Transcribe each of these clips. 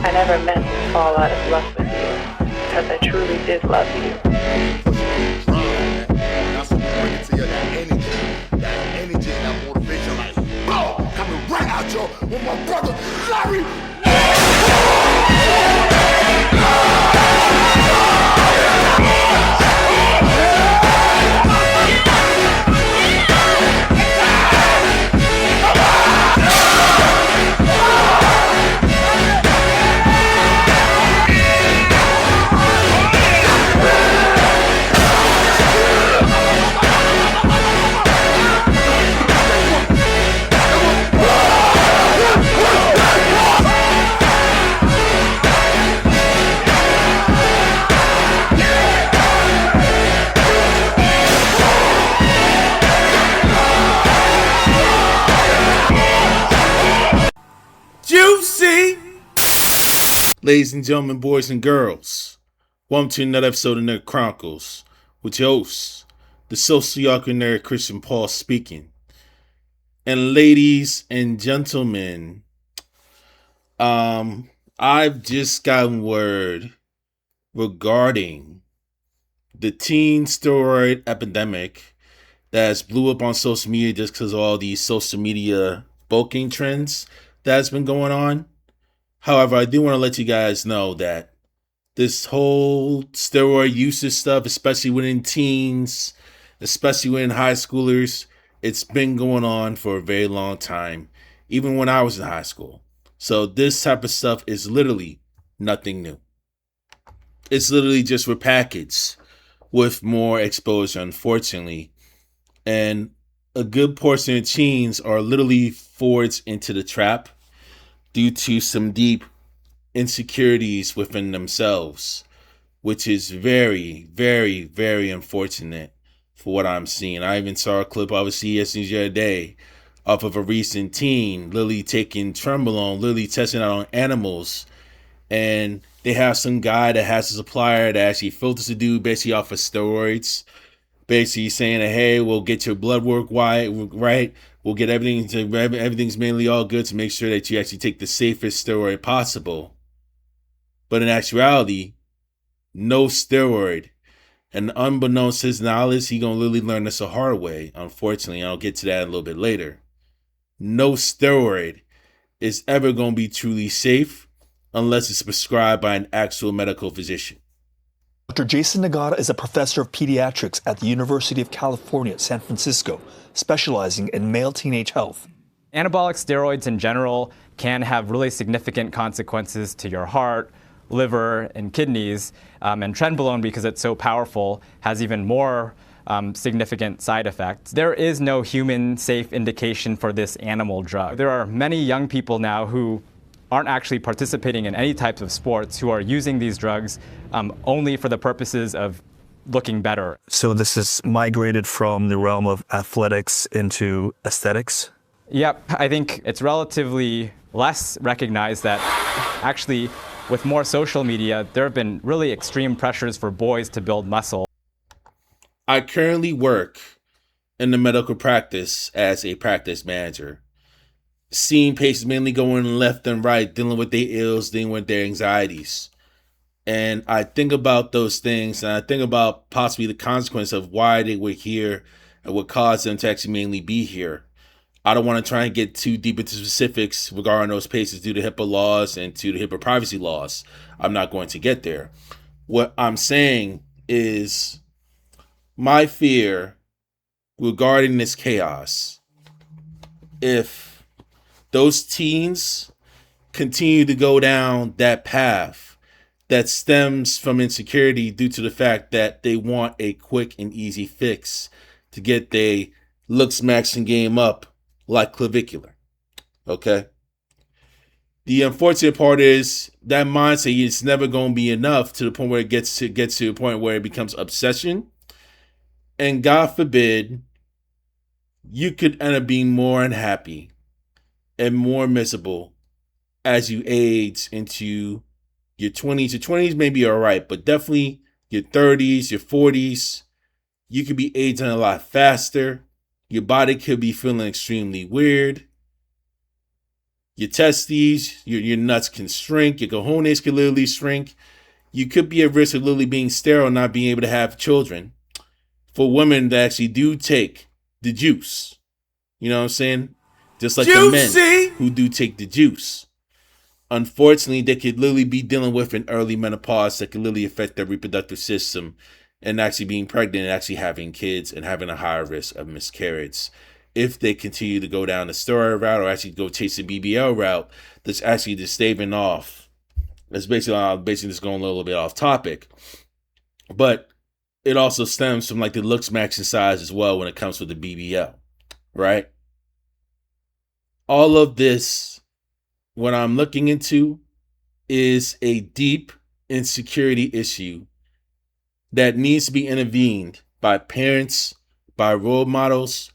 I never meant to fall out of love with you, because I truly did love you. That's what we bring it to you, that energy and that motivation, like, bro, coming right out your, with my brother, Larry. Juicy! Ladies and gentlemen, boys and girls, welcome to another episode of Nerd Chronicles with your host, the sociological nerd Christian Paul speaking. And ladies and gentlemen, I've just gotten word regarding the teen steroid epidemic that has blew up on social media just because of all these social media bulking trends that's been going on. However, I do want to let you guys know that this whole steroid usage stuff, especially within teens, especially within high schoolers, it's been going on for a very long time, even when I was in high school. So this type of stuff is literally nothing new. It's literally just repackaged with more exposure, unfortunately. And a good portion of teens are literally forged into the trap due to some deep insecurities within themselves, which is very, very, very unfortunate for what I'm seeing. I even saw a clip obviously yesterday the other day off of a recent teen literally taking Trembolone, literally testing out on animals, and they have some guy that has a supplier that actually filters the dude basically off of steroids, basically saying that, hey, we'll get your blood work right. We'll get everything's mainly all good to make sure that you actually take the safest steroid possible. But in actuality, no steroid. And unbeknownst to his knowledge, he gonna literally learn this the hard way. Unfortunately, I'll get to that a little bit later. No steroid is ever gonna be truly safe unless it's prescribed by an actual medical physician. Dr. Jason Nagata is a professor of pediatrics at the University of California, San Francisco, specializing in male teenage health. Anabolic steroids in general can have really significant consequences to your heart, liver, and kidneys. And Trenbolone, because it's so powerful, has even more significant side effects. There is no human safe indication for this animal drug. There are many young people now who aren't actually participating in any types of sports who are using these drugs only for the purposes of looking better. So this has migrated from the realm of athletics into aesthetics? Yep, I think it's relatively less recognized that actually with more social media, there have been really extreme pressures for boys to build muscle. I currently work in the medical practice as a practice manager, seeing patients mainly going left and right, dealing with their ills, dealing with their anxieties. And I think about those things, and I think about possibly the consequence of why they were here and what caused them to actually mainly be here. I don't want to try and get too deep into specifics regarding those patients due to HIPAA laws and to the HIPAA privacy laws. I'm not going to get there. What I'm saying is my fear regarding this chaos, if those teens continue to go down that path that stems from insecurity due to the fact that they want a quick and easy fix to get their looks maxing game up like clavicular. Okay? The unfortunate part is that mindset is never going to be enough to the point where it gets to a point where it becomes obsession. And God forbid, you could end up being more unhappy and more miserable as you age into your 20s. Your 20s may be all right, but definitely your 30s, your 40s, you could be aging a lot faster. Your body could be feeling extremely weird. Your testes, your nuts can shrink, your cojones can literally shrink. You could be at risk of literally being sterile, not being able to have children. For women that actually do take the juice. You know what I'm saying? Just like the men who do take the juice. Unfortunately, they could literally be dealing with an early menopause that could literally affect their reproductive system and actually being pregnant and actually having kids and having a higher risk of miscarriage. If they continue to go down the steroid route or actually go chase the BBL route, that's actually just staving off. That's basically just going a little bit off topic. But it also stems from like the looks matching size as well when it comes with the BBL, right? All of this, what I'm looking into, is a deep insecurity issue that needs to be intervened by parents, by role models,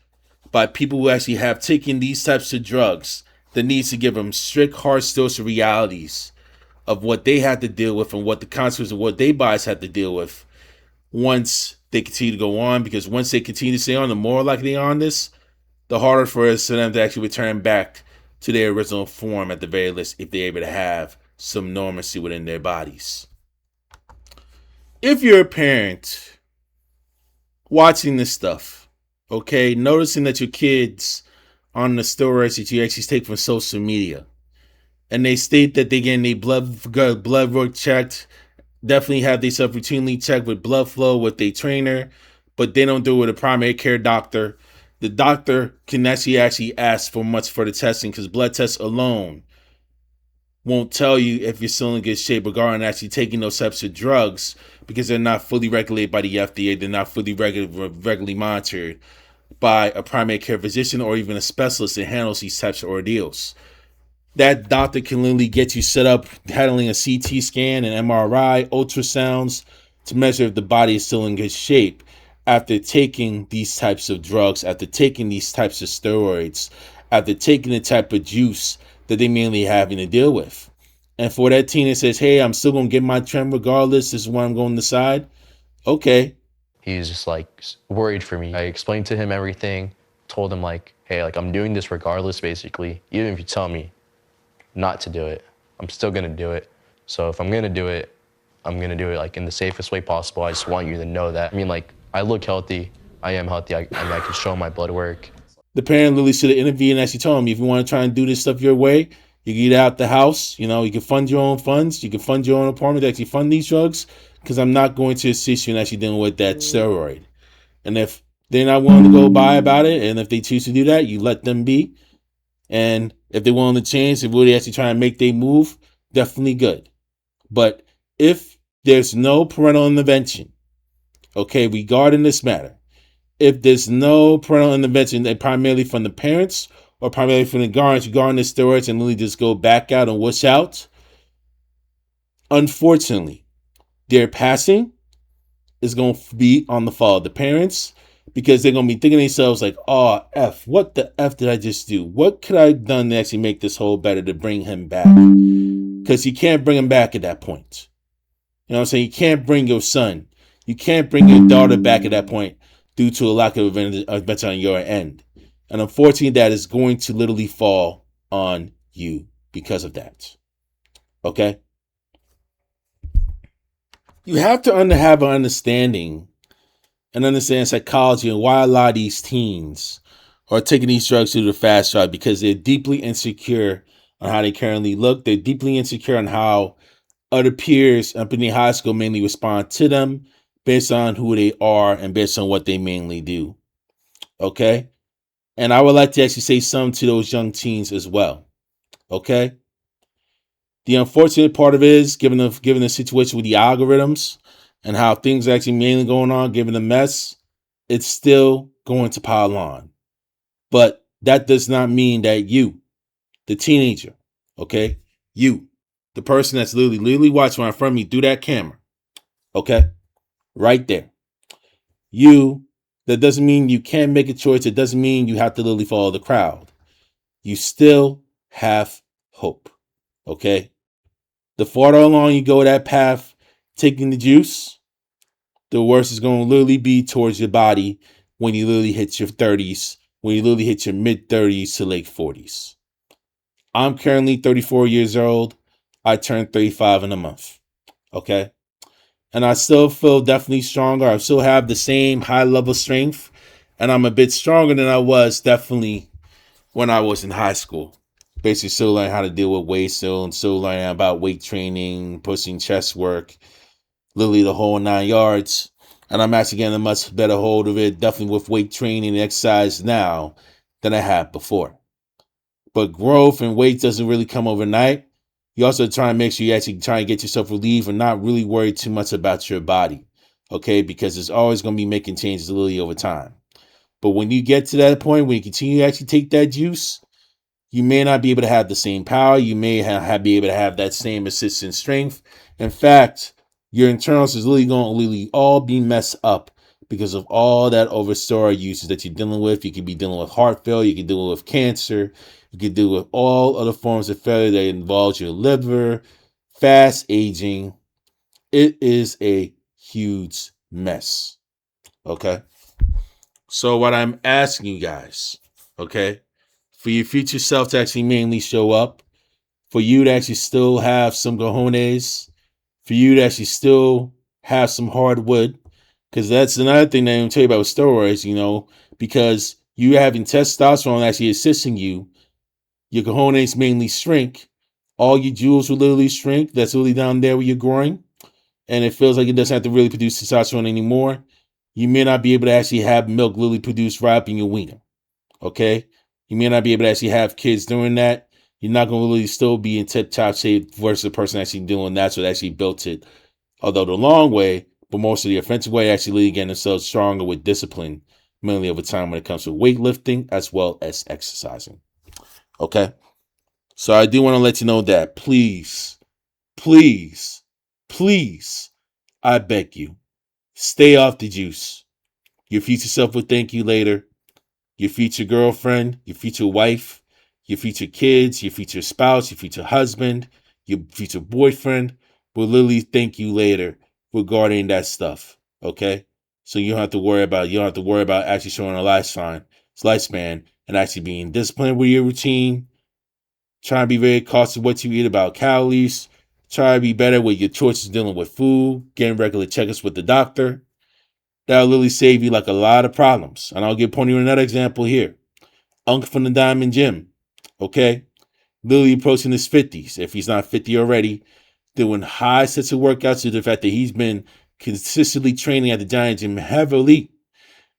by people who actually have taken these types of drugs that needs to give them strict, harsh dose of realities of what they have to deal with and what the consequences of what they bodies have to deal with once they continue to go on. Because once they continue to stay on, the more likely they are on this, the harder for us for them to actually return back to their original form at the very least, if they're able to have some normalcy within their bodies. If you're a parent watching this stuff, okay, noticing that your kids on the steroids that you actually take from social media, and they state that they're getting their blood work checked, definitely have themselves routinely checked with blood flow with their trainer, but they don't do it with a primary care doctor. The doctor can actually ask for much further testing because blood tests alone won't tell you if you're still in good shape regarding actually taking those types of drugs because they're not fully regulated by the FDA. They're not fully regularly monitored by a primary care physician or even a specialist that handles these types of ordeals. That doctor can literally get you set up handling a CT scan and MRI, ultrasounds to measure if the body is still in good shape after taking these types of drugs, after taking these types of steroids, after taking the type of juice that they mainly having to deal with. And for that teen that says, hey, I'm still going to get my trim regardless, this is what I'm going to decide. Okay. He's just like worried for me. I explained to him everything, told him like, hey, like I'm doing this regardless, basically. Even if you tell me not to do it, I'm still going to do it. So if I'm going to do it, I'm going to do it like in the safest way possible. I just want you to know that. I mean, like, I look healthy. I am healthy. I can show my blood work. The parent literally should have intervened and actually told him, if you want to try and do this stuff your way, you can get out the house. You know, you can fund your own funds. You can fund your own apartment to actually fund these drugs, because I'm not going to assist you in actually dealing with that steroid. And if they're not willing to go by about it, and if they choose to do that, you let them be. And if they're willing to change, if really actually try and make their move, definitely good. But if there's no parental intervention, okay, regarding this matter, if there's no parental intervention, and primarily from the parents or primarily from the guardians regarding the steroids and really just go back out and whoosh out, unfortunately, their passing is going to be on the fall of the parents, because they're going to be thinking to themselves like, oh, F, what the F did I just do? What could I have done to actually make this whole better to bring him back? Because you can't bring him back at that point. You know what I'm saying? You can't bring your son. You can't bring your daughter back at that point due to a lack of intervention on your end. And unfortunately, that is going to literally fall on you because of that. Okay? You have to have an understanding and understand psychology and why a lot of these teens are taking these drugs through the fast route, because they're deeply insecure on how they currently look. They're deeply insecure on how other peers up in the high school mainly respond to them based on who they are and based on what they mainly do. Okay? And I would like to actually say something to those young teens as well. Okay? The unfortunate part of it is, given the situation with the algorithms and how things are actually mainly going on, given the mess, it's still going to pile on. But that does not mean that you, the teenager, okay, you, the person that's literally watching right from me through that camera, okay, right there, you, that doesn't mean you can't make a choice. It doesn't mean you have to literally follow the crowd. You still have hope, okay? The farther along you go that path, taking the juice, the worse it's going to literally be towards your body when you literally hit your 30s, when you literally hit your mid-30s to late 40s. I'm currently 34 years old. I turned 35 in a month. Okay. And I still feel definitely stronger. I still have the same high level strength. And I'm a bit stronger than I was definitely when I was in high school. Basically, still learning how to deal with weight, still learning about weight training, pushing chest work, literally the whole 9 yards. And I'm actually getting a much better hold of it, definitely with weight training and exercise now than I had before. But growth and weight doesn't really come overnight. You also try and make sure you actually try and get yourself relieved and not really worry too much about your body. Okay, because it's always going to be making changes literally over time. But when you get to that point, when you continue to actually take that juice, you may not be able to have the same power. You may be able to have that same assistant strength. In fact, your internals is literally going to literally all be messed up because of all that over steroid usage that you're dealing with. You could be dealing with heart failure. You could deal with cancer. You could deal with all other forms of failure that involves your liver, fast aging. It is a huge mess. Okay. So what I'm asking you guys, okay, for your future self to actually mainly show up, for you to actually still have some cojones, for you to actually still have some hardwood, because that's another thing that I'm tell you about with steroids, because you having testosterone actually assisting you, your cojones mainly shrink. All your jewels will literally shrink. That's really down there where you're growing. And it feels like it doesn't have to really produce testosterone anymore. You may not be able to actually have milk literally produced right up in your wiener. Okay? You may not be able to actually have kids doing that. You're not going to really still be in tip-top shape versus the person actually doing that's what actually built it. Although the long way, but most of the offensive way actually really getting themselves stronger with discipline, mainly over time when it comes to weightlifting as well as exercising. Okay? So I do want to let you know that please, please, please, I beg you, stay off the juice. Your future self will thank you later. Your future girlfriend, your future wife, your future kids, your future spouse, your future husband, your future boyfriend will literally thank you later regarding that stuff. Okay? So you don't have to worry about actually showing a lifespan and actually being disciplined with your routine. Try to be very cautious of what you eat about calories. Try to be better with your choices dealing with food, getting regular checkups with the doctor. That'll literally save you like a lot of problems. And I'll give Pony another example here. Unc from the Diamond Gym, okay? Literally approaching his 50s, if he's not 50 already, doing high sets of workouts to the fact that he's been consistently training at the Giant Gym heavily.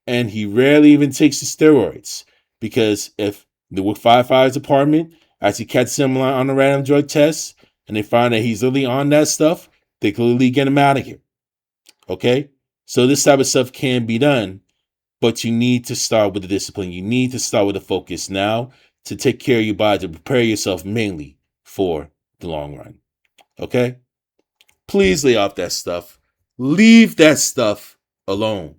And he rarely even takes the steroids. Because if the firefighter's department actually catch him on a random drug test and they find that he's literally on that stuff, they clearly get him out of here. Okay? So this type of stuff can be done, but you need to start with the discipline. You need to start with the focus now to take care of your body, to prepare yourself mainly for the long run. Okay? Please lay off that stuff. Leave that stuff alone.